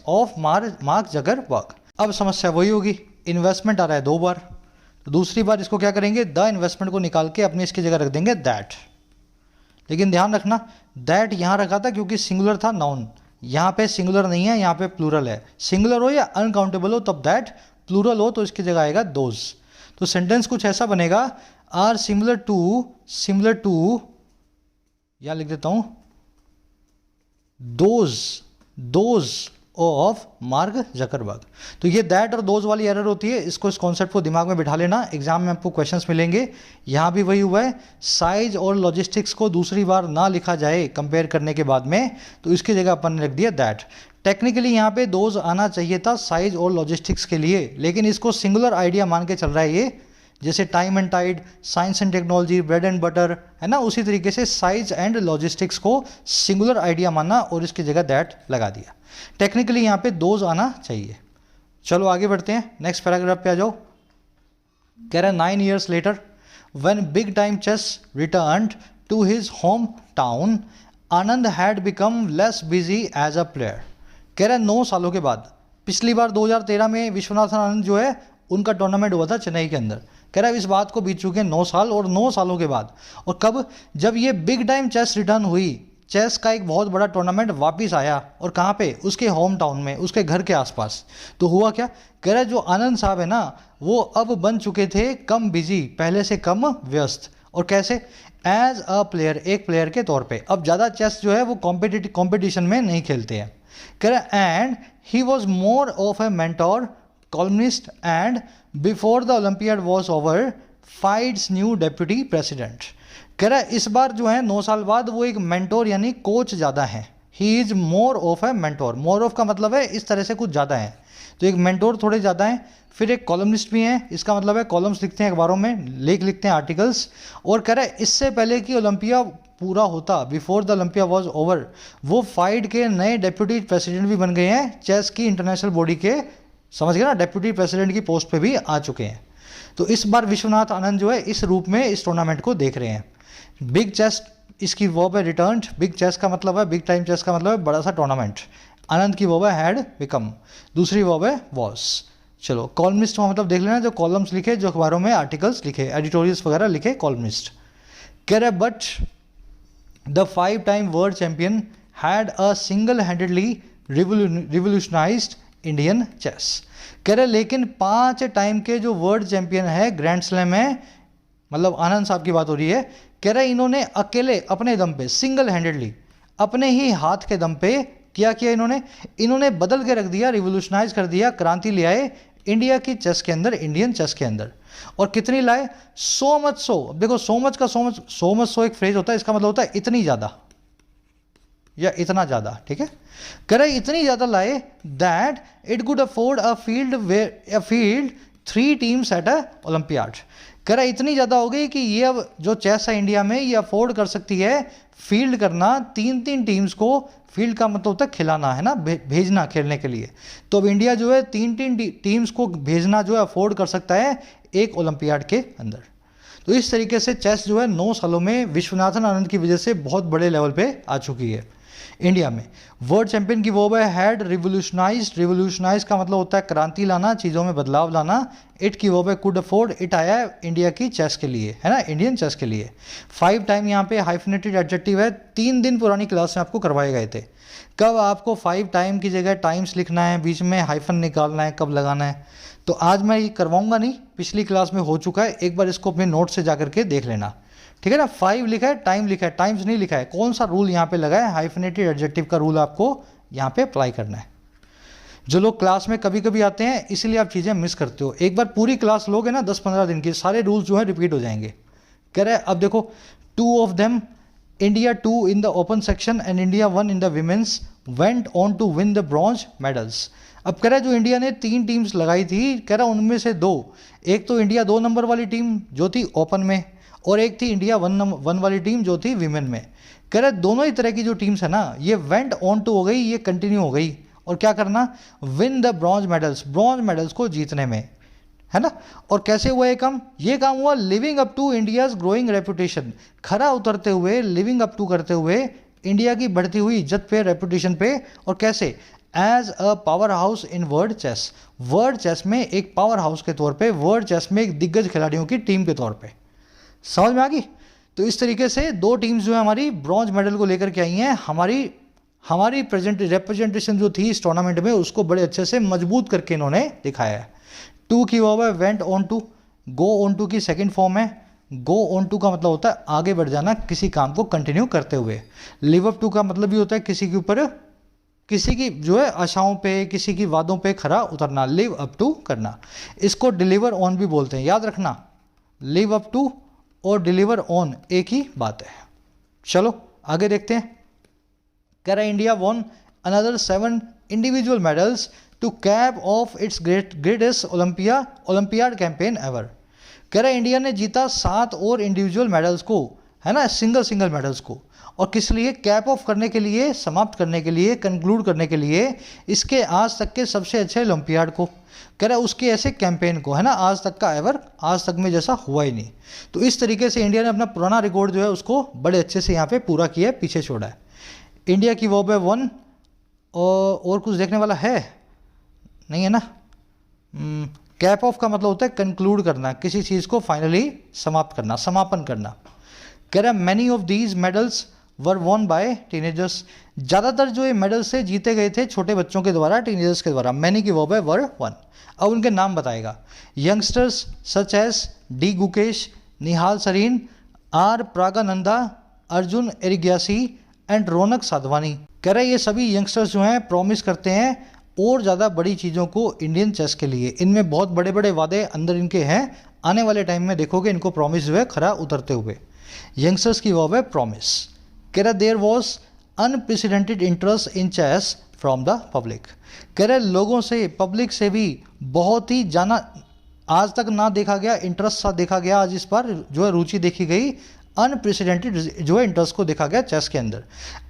of Mark Zuckerberg. अब समस्या वही होगी, इन्वेस्टमेंट आ रहा है 2 बार, तो दूसरी बार इसको क्या करेंगे, द इन्वेस्टमेंट को निकाल के अपनी इसकी जगह रख देंगे दैट। लेकिन ध्यान रखना दैट यहाँ रखा था क्योंकि सिंगुलर था नाउन, यहाँ पे सिंगुलर नहीं है, यहाँ पे प्लूरल है। सिंगुलर हो या अनकाउंटेबल हो तब दैट, प्लूरल हो तो इसकी जगह आएगा दोज। तो सेंटेंस कुछ ऐसा बनेगा, आर सिमिलर टू या लिख देता हूं दोज ऑफ मार्क जकरबर्ग। तो ये दैट और दोज वाली एरर होती है, इसको इस कॉन्सेप्ट को दिमाग में बिठा लेना, एग्जाम में आपको क्वेश्चंस मिलेंगे। यहाँ भी वही हुआ है, साइज और लॉजिस्टिक्स को दूसरी बार ना लिखा जाए कंपेयर करने के बाद में, तो इसकी जगह अपन ने रख दिया दैट। टेक्निकली यहाँ पे दोज आना चाहिए था साइज और लॉजिस्टिक्स के लिए, लेकिन इसको सिंगुलर आइडिया मान के चल रहा है ये, जैसे time and tide, science and technology, bread and butter, है ना, उसी तरीके से साइज एंड लॉजिस्टिक्स को सिंगुलर आइडिया माना और इसकी जगह दैट लगा दिया। टेक्निकली यहाँ पे दोज आना चाहिए। चलो आगे बढ़ते हैं, नेक्स्ट पैराग्राफ पे आ जाओ। कह रहा है 9 years later when big time chess returned to his hometown, Anand had become less busy as a player. कह रहा है 9 सालों के बाद, पिछली बार 2013 में विश्वनाथन आनंद जो है उनका टूर्नामेंट हुआ था चेन्नई के अंदर। कह रहा है इस बात को बीत चुके हैं 9 साल, और 9 सालों के बाद, और कब, जब ये बिग टाइम चेस रिटर्न हुई, चेस का एक बहुत बड़ा टूर्नामेंट वापस आया, और कहाँ पे, उसके होम टाउन में, उसके घर के आसपास। तो हुआ क्या, कह रहा है जो आनंद साहब है ना वो अब बन चुके थे कम बिजी, पहले से कम व्यस्त। और कैसे, एज अ प्लेयर, एक प्लेयर के तौर पे। अब ज़्यादा चेस जो है वो कॉम्पिटिशन में नहीं खेलते हैं। कह रहा है and he was more of a mentor, columnist, and before the Olympiad was over FIDE's new deputy president. कह रहा है इस बार जो है 9 साल बाद वो एक मेंटोर यानी कोच ज़्यादा है। He is more of a mentor, more of का मतलब है इस तरह से कुछ ज़्यादा है, तो एक मेंटोर थोड़े ज़्यादा हैं। फिर एक कॉलमनिस्ट भी हैं, इसका मतलब है कॉलम्स लिखते हैं अखबारों में, लेख लिखते हैं, आर्टिकल्स। और कह रहा है इससे पहले कि ओलंपिया पूरा होता, before the Olympia was over, वो फाइड के नए डेप्यूटी प्रेसिडेंट भी बन गए हैं, चेस की इंटरनेशनल बॉडी के, समझ गए ना, डेप्यूटी प्रेसिडेंट की पोस्ट पे भी आ चुके हैं। तो इस बार विश्वनाथ आनंद जो है इस रूप में इस टूर्नामेंट को देख रहे हैं। बिग चेस इसकी वर्ब है रिटर्न्ड, बिग चेस का मतलब है, बिग टाइम चेस का मतलब है बड़ा सा टूर्नामेंट। आनंद की वर्ब है हैड बिकम, दूसरी वर्ब है वॉज। चलो कॉलमिस्ट का मतलब देख लेना, जो कॉलम्स लिखे, जो अखबारों में आर्टिकल्स लिखे, एडिटोरियल्स वगैरह लिखे, कॉलमिस्ट। कह रहे but the 5 time world champion had a single handedly revolutionised Indian chess. कह रहे लेकिन 5 टाइम के जो वर्ल्ड चैंपियन है ग्रैंड स्लैम में, मतलब आनंद साहब की बात हो रही है, कह रहे इन्होंने अकेले अपने दम पे, सिंगल हैंडेडली, अपने ही हाथ के दम पे क्या किया, इन्होंने बदल के रख दिया, रिवोल्यूशनाइज कर दिया, क्रांति ले आए इंडिया की चेस के अंदर, इंडियन चेस के अंदर। और कितनी लाए, सो मच सो। देखो सो मच सो एक फ्रेज होता है, इसका मतलब होता है इतनी ज़्यादा या इतना ज़्यादा, ठीक है। कह रहे इतनी ज़्यादा लाए that it could afford a field 3 teams at a olympiad. कह रहा इतनी ज़्यादा हो गई कि ये अब जो चेस है इंडिया में ये अफोर्ड कर सकती है फील्ड करना 3 टीम्स को। फील्ड का मतलब होता है खिलाना, है ना, भेजना खेलने के लिए। तो अब इंडिया जो है 3 टीम्स को भेजना जो है अफोर्ड कर सकता है एक ओलंपियाड के अंदर। तो इस तरीके से चेस जो है 9 सालों में विश्वनाथन आनंद की वजह से बहुत बड़े लेवल पे आ चुकी है इंडिया में। वर्ल्ड चैंपियन की वो है हैड रिवोल्यूशनाइज का मतलब होता है क्रांति लाना, चीज़ों में बदलाव लाना। इट की वो है कुड अफोर्ड, इट आया है इंडिया की चेस के लिए, है ना, इंडियन चेस के लिए। 5 time यहाँ पे हाइफिनेटेड एडजेक्टिव है, 3 दिन पुरानी क्लास में आपको करवाए गए थे। कब आपको 5 time की जगह टाइम्स लिखना है, बीच में हाइफन निकालना है, कब लगाना है, तो आज मैं ये करवाऊंगा नहीं, पिछली क्लास में हो चुका है, एक बार इसको अपने नोट से जाकर के देख लेना, ठीक है ना। 5 लिखा है, टाइम लिखा है, टाइम्स नहीं लिखा है। कौन सा रूल यहाँ पे लगा है, हाइफिनेटेड एडजेक्टिव का रूल आपको यहाँ पे अप्लाई करना है। जो लोग क्लास में कभी कभी आते हैं इसलिए आप चीज़ें मिस करते हो, एक बार पूरी क्लास लोगे ना 10-15 दिन की, सारे रूल्स जो है रिपीट हो जाएंगे। कह रहे अब देखो 2 of them, India 2 in the open section and India 1 in the women's went on to win the bronze medals। अब कह रहा है जो इंडिया ने 3 टीम्स लगाई थी, कह रहा उनमें से 2, एक तो इंडिया 2 नंबर वाली टीम जो थी ओपन में, और एक थी इंडिया वन वाली टीम जो थी विमेन में। कह रहे दोनों ही तरह की जो टीम्स है ना ये वेंट ऑन टू हो गई, ये कंटिन्यू हो गई, और क्या करना, win the bronze medals, bronze medals को जीतने में, है ना। और कैसे हुआ ये काम हुआ living up to India's growing reputation, खरा उतरते हुए, लिविंग अप टू करते हुए इंडिया की बढ़ती हुई इज्जत पे, रेपुटेशन पे। और कैसे, as a power house in world chess, world chess में एक पावर हाउस के तौर पे, वर्ल्ड चेस में एक दिग्गज खिलाड़ियों की टीम के तौर पे। समझ में आ गई। तो इस तरीके से दो टीम्स जो है हमारी ब्रॉन्ज मेडल को लेकर के आई हैं। हमारी रिप्रेजेंटेशन जो थी इस टूर्नामेंट में उसको बड़े अच्छे से मजबूत करके इन्होंने दिखाया है। टू की वो है went on to, go on to की सेकंड फॉर्म है। गो ऑन टू का मतलब होता है आगे बढ़ जाना, किसी काम को कंटिन्यू करते हुए। लिव अप टू का मतलब भी होता है किसी के ऊपर, किसी की जो है आशाओं पे, किसी की वादों पे खरा उतरना, लिव अप टू करना। इसको डिलीवर ऑन भी बोलते हैं, याद रखना। लिव अप टू और डिलीवर ऑन एक ही बात है। चलो आगे देखते हैं। कह रहा है India won another 7 individual medals to cap of its greatest olympiad campaign ever. कह रहा है इंडिया ने जीता 7 और इंडिविजुअल मेडल्स को, है ना, सिंगल मेडल्स को, और किस लिए, कैप ऑफ करने के लिए, समाप्त करने के लिए, कंक्लूड करने के लिए इसके आज तक के सबसे अच्छे ओलंपियाड को। कह रहा है उसके ऐसे कैंपेन को, है ना, आज तक का एवर, आज तक में जैसा हुआ ही नहीं। तो इस तरीके से इंडिया ने अपना पुराना रिकॉर्ड जो है उसको बड़े अच्छे से यहाँ पे पूरा किया है, पीछे छोड़ा है। इंडिया की वो वन, और कुछ देखने वाला है नहीं, है ना। कैप ऑफ का मतलब होता है कंक्लूड करना, किसी चीज़ को फाइनली समाप्त करना, समापन करना। कह रहा है many of these medals were won by teenagers, ज़्यादातर जो ये मेडल्स से जीते गए थे छोटे बच्चों के द्वारा, टीनेजर्स के द्वारा। मैनी की वर्ब है वर वन। अब उनके नाम बताएगा। Youngsters such S D Gukesh, Nihal Sarin, R Praggnanandhaa, Arjun Erigaisi and Raunak Sadhwani. कह रहे ये सभी यंगस्टर्स जो हैं प्रॉमिस करते हैं और ज़्यादा बड़ी चीज़ों को इंडियन चेस के लिए। इनमें बहुत बड़े बड़े वादे अंदर इनके हैं, आने वाले टाइम में देखोगे इनको प्रॉमिस जो है खरा उतरते हुए। यंगस्टर्स की वर्ब है प्रॉमिस। कह रहा there was unprecedented interest in chess from the public. कह रहे लोगों से, पब्लिक से भी बहुत ही जाना, आज तक ना देखा गया इंटरेस्ट सा देखा गया, आज इस बार जो है रुचि देखी गई, अनप्रेसिडेंटेड जो है इंटरेस्ट को देखा गया चेस के अंदर।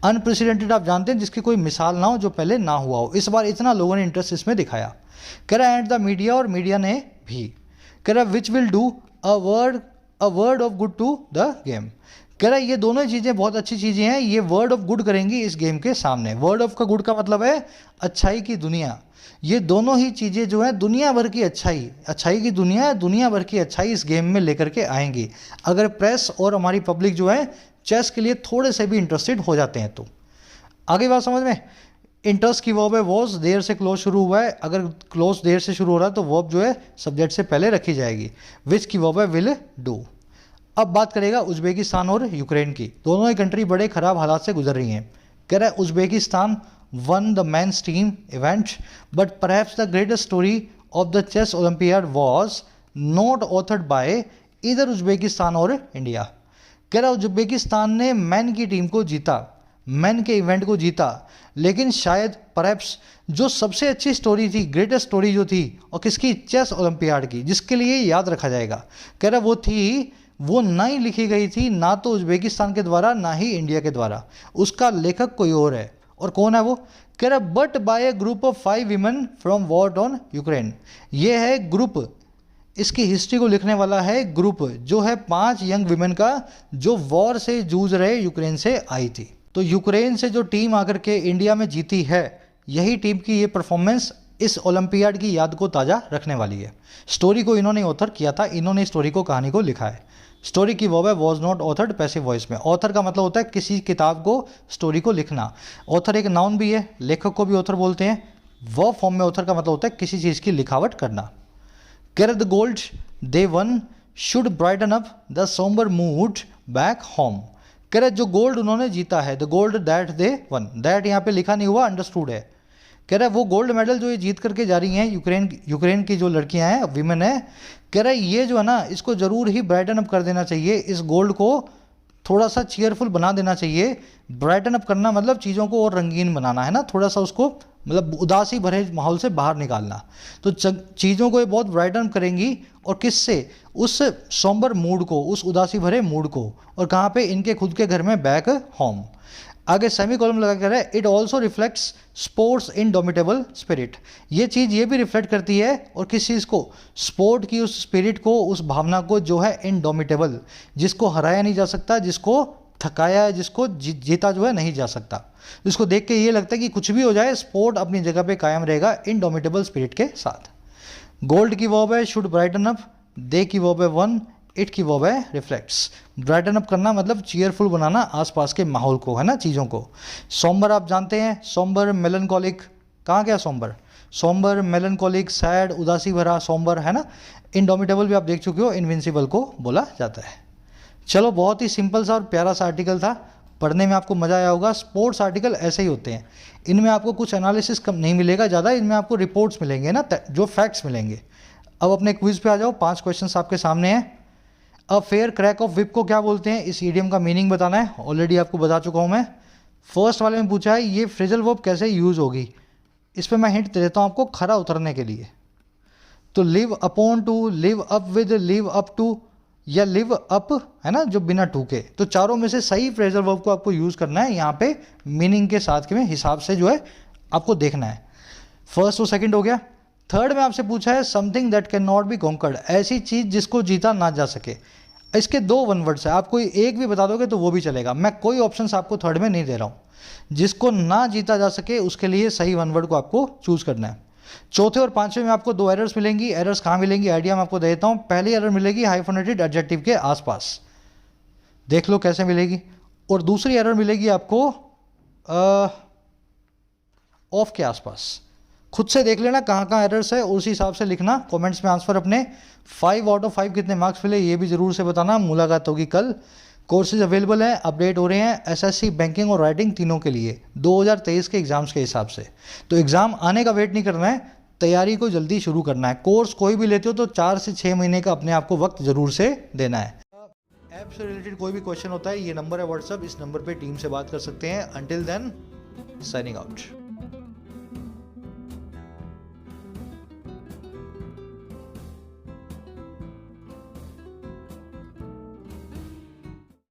अनप्रेसिडेंटेड आप जानते हैं जिसकी कोई मिसाल ना हो, जो पहले ना हुआ हो, इस बार इतना लोगों ने इंटरेस्ट इसमें दिखाया। कह रहा एंड द मीडिया, और मीडिया ने भी। कह रहा which will do a world of good to the game. कह रहा ये दोनों चीज़ें बहुत अच्छी चीज़ें हैं, ये वर्ड ऑफ गुड करेंगी इस गेम के सामने। वर्ड ऑफ का गुड का मतलब है अच्छाई की दुनिया। ये दोनों ही चीज़ें जो है दुनिया भर की अच्छाई की दुनिया, दुनिया भर की अच्छाई इस गेम में लेकर के आएंगी, अगर प्रेस और हमारी पब्लिक जो है चेस के लिए थोड़े से भी इंटरेस्टेड हो जाते हैं तो। आगे बात समझ में। इंटरेस्ट की वर्ब है वॉज, देर से क्लोज शुरू हुआ है, अगर क्लोज देर से शुरू हो रहा है तो वर्ब जो है सब्जेक्ट से पहले रखी जाएगी। विच की वर्ब है विल डू। अब बात करेगा उज्बेकिस्तान और यूक्रेन की। दोनों ही कंट्री बड़े खराब हालात से गुजर रही हैं। कह रहा है Uzbekistan won the men's team event, but perhaps the greatest story of the chess Olympiad was not authored by either Uzbekistan और इंडिया। कह रहा उज्बेकिस्तान ने मैन की टीम को जीता, मैन के इवेंट को जीता, लेकिन शायद परहैप्स जो सबसे अच्छी स्टोरी थी, ग्रेटेस्ट स्टोरी जो थी, और किसकी, चेस ओलंपियाड की, जिसके लिए याद रखा जाएगा। कह रहा वो ना ही लिखी गई थी, ना तो उज्बेकिस्तान के द्वारा ना ही इंडिया के द्वारा, उसका लेखक कोई और है। और कौन है वो। कह रहा but by A group of 5 women from war on Ukraine. ये है ग्रुप, इसकी हिस्ट्री को लिखने वाला है ग्रुप जो है 5 यंग वीमेन का, जो वॉर से जूझ रहे यूक्रेन से आई थी। तो यूक्रेन से जो टीम आकर के इंडिया में जीती है, यही टीम की ये परफॉर्मेंस इस ओलंपियाड की याद को ताज़ा रखने वाली है। स्टोरी को इन्होंने ऑथर किया था, इन्होंने स्टोरी को, कहानी को लिखा है। स्टोरी की वर्ब है was not authored passive voice में। ऑथर का मतलब होता है किसी किताब को, स्टोरी को लिखना। ऑथर एक नाउन भी है, लेखक को भी ऑथर बोलते हैं। वर्ब फॉर्म में ऑथर का मतलब होता है किसी चीज़ की लिखावट करना। कह the gold they one should brighten up the sombre mood back home. कह रहे जो गोल्ड उन्होंने जीता है, the gold that they one, that यहाँ पे लिखा नहीं हुआ, अंडरस्टूड है। कह रहा है वो गोल्ड मेडल जो ये जीत करके जा रही हैं यूक्रेन की जो लड़कियां हैं, वीमेन है, कह रहा है ये जो है ना, इसको ज़रूर ही ब्राइटन अप कर देना चाहिए, इस गोल्ड को थोड़ा सा चीयरफुल बना देना चाहिए। ब्राइटन अप करना मतलब चीज़ों को और रंगीन बनाना है ना, थोड़ा सा उसको मतलब उदासी भरे माहौल से बाहर निकालना। तो चीज़ों को ये बहुत ब्राइटन अप करेंगी, और किससे? उस सोम्बर मूड को, उस उदासी भरे मूड को। और कहाँ पे? इनके खुद के घर में, बैक होम। आगे सेमी कॉलम लगा कर है, it also reflects sports indomitable spirit. ये चीज़ ये भी रिफ्लेक्ट करती है, और किस चीज़ को? स्पोर्ट की उस स्पिरिट को, उस भावना को जो है इनडोमिटेबल, जिसको हराया नहीं जा सकता, जिसको थकाया है, जिसको जीता जो है नहीं जा सकता। इसको देख के ये लगता है कि कुछ भी हो जाए स्पोर्ट अपनी जगह पे कायम रहेगा इनडोमिटेबल स्पिरिट के साथ। गोल्ड की वर्ब है शुड ब्राइटन अप, दे की वर्ब है वन, इट की वर्ब है रिफ्लेक्ट्स। ब्राइटन अप करना मतलब चीयरफुल बनाना आसपास के माहौल को, है ना, चीज़ों को। सोम्बर आप जानते हैं, सोम्बर मेलनकॉलिक, कहाँ गया सोम्बर? सोम्बर मेलनकॉलिक, सैड, उदासी भरा, सोम्बर, है ना। इनडोमिटेबल भी आप देख चुके हो, इनविंसिबल को बोला जाता है। चलो, बहुत ही सिंपल सा और प्यारा सा आर्टिकल था, पढ़ने में आपको मज़ा आया होगा। स्पोर्ट्स आर्टिकल ऐसे ही होते हैं, इनमें आपको कुछ एनालिसिस कम नहीं मिलेगा ज़्यादा, इनमें आपको रिपोर्ट्स मिलेंगे ना, जो फैक्ट्स मिलेंगे। अब अपने क्विज पे आ जाओ, 5 क्वेश्चंस आपके सामने हैं। अब फेयर क्रैक ऑफ विप को क्या बोलते हैं, इस ईडियम का मीनिंग बताना है, ऑलरेडी आपको बता चुका हूँ मैं। फर्स्ट वाले में पूछा है ये फ्रेजल वर्ब कैसे यूज़ होगी, इस पर मैं हिंट दे देता हूँ आपको, खरा उतरने के लिए। तो live upon to, live up with, live up to, या लिव अप, है ना, जो बिना टू के। तो चारों में से सही फ्रेजल वर्ब को आपको यूज़ करना है यहाँ पे, मीनिंग के साथ के हिसाब से जो है आपको देखना है। फर्स्ट और सेकंड हो गया। थर्ड में आपसे पूछा है something that can not be conquered, ऐसी चीज़ जिसको जीता ना जा सके। इसके 2 वन वर्ड्स है, आप कोई एक भी बता दोगे तो वो भी चलेगा, मैं कोई ऑप्शंस आपको थर्ड में नहीं दे रहा हूँ। जिसको ना जीता जा सके उसके लिए सही वन वर्ड को आपको चूज करना है। चौथे और पांचवें में आपको 2 एरर्स मिलेंगी। एरर्स कहाँ मिलेंगी, आइडिया मैं आपको दे देता हूँ। पहली एरर मिलेगी हाइफोनेटेड एडजेक्टिव के आसपास, देख लो कैसे मिलेगी। और दूसरी एरर मिलेगी आपको ऑफ के आसपास। खुद से देख लेना कहाँ कहाँ एरर्स है, उस हिसाब से लिखना कमेंट्स में आंसर अपने। 5 आउट ऑफ 5 कितने मार्क्स मिले ये भी ज़रूर से बताना। मुलाकात होगी कल। कोर्सेज अवेलेबल हैं, अपडेट हो रहे हैं एसएससी, बैंकिंग और राइटिंग तीनों के लिए 2023 के एग्ज़ाम्स के हिसाब से। तो एग्ज़ाम आने का वेट नहीं करना है, तैयारी को जल्दी शुरू करना है। कोर्स कोई भी लेते हो तो 4 से 6 महीने का अपने आप को वक्त ज़रूर से देना है। ऐप से रिलेटेड कोई भी क्वेश्चन होता है, ये नंबर है व्हाट्सअप, इस नंबर पर टीम से बात कर सकते हैं। Until then, signing out.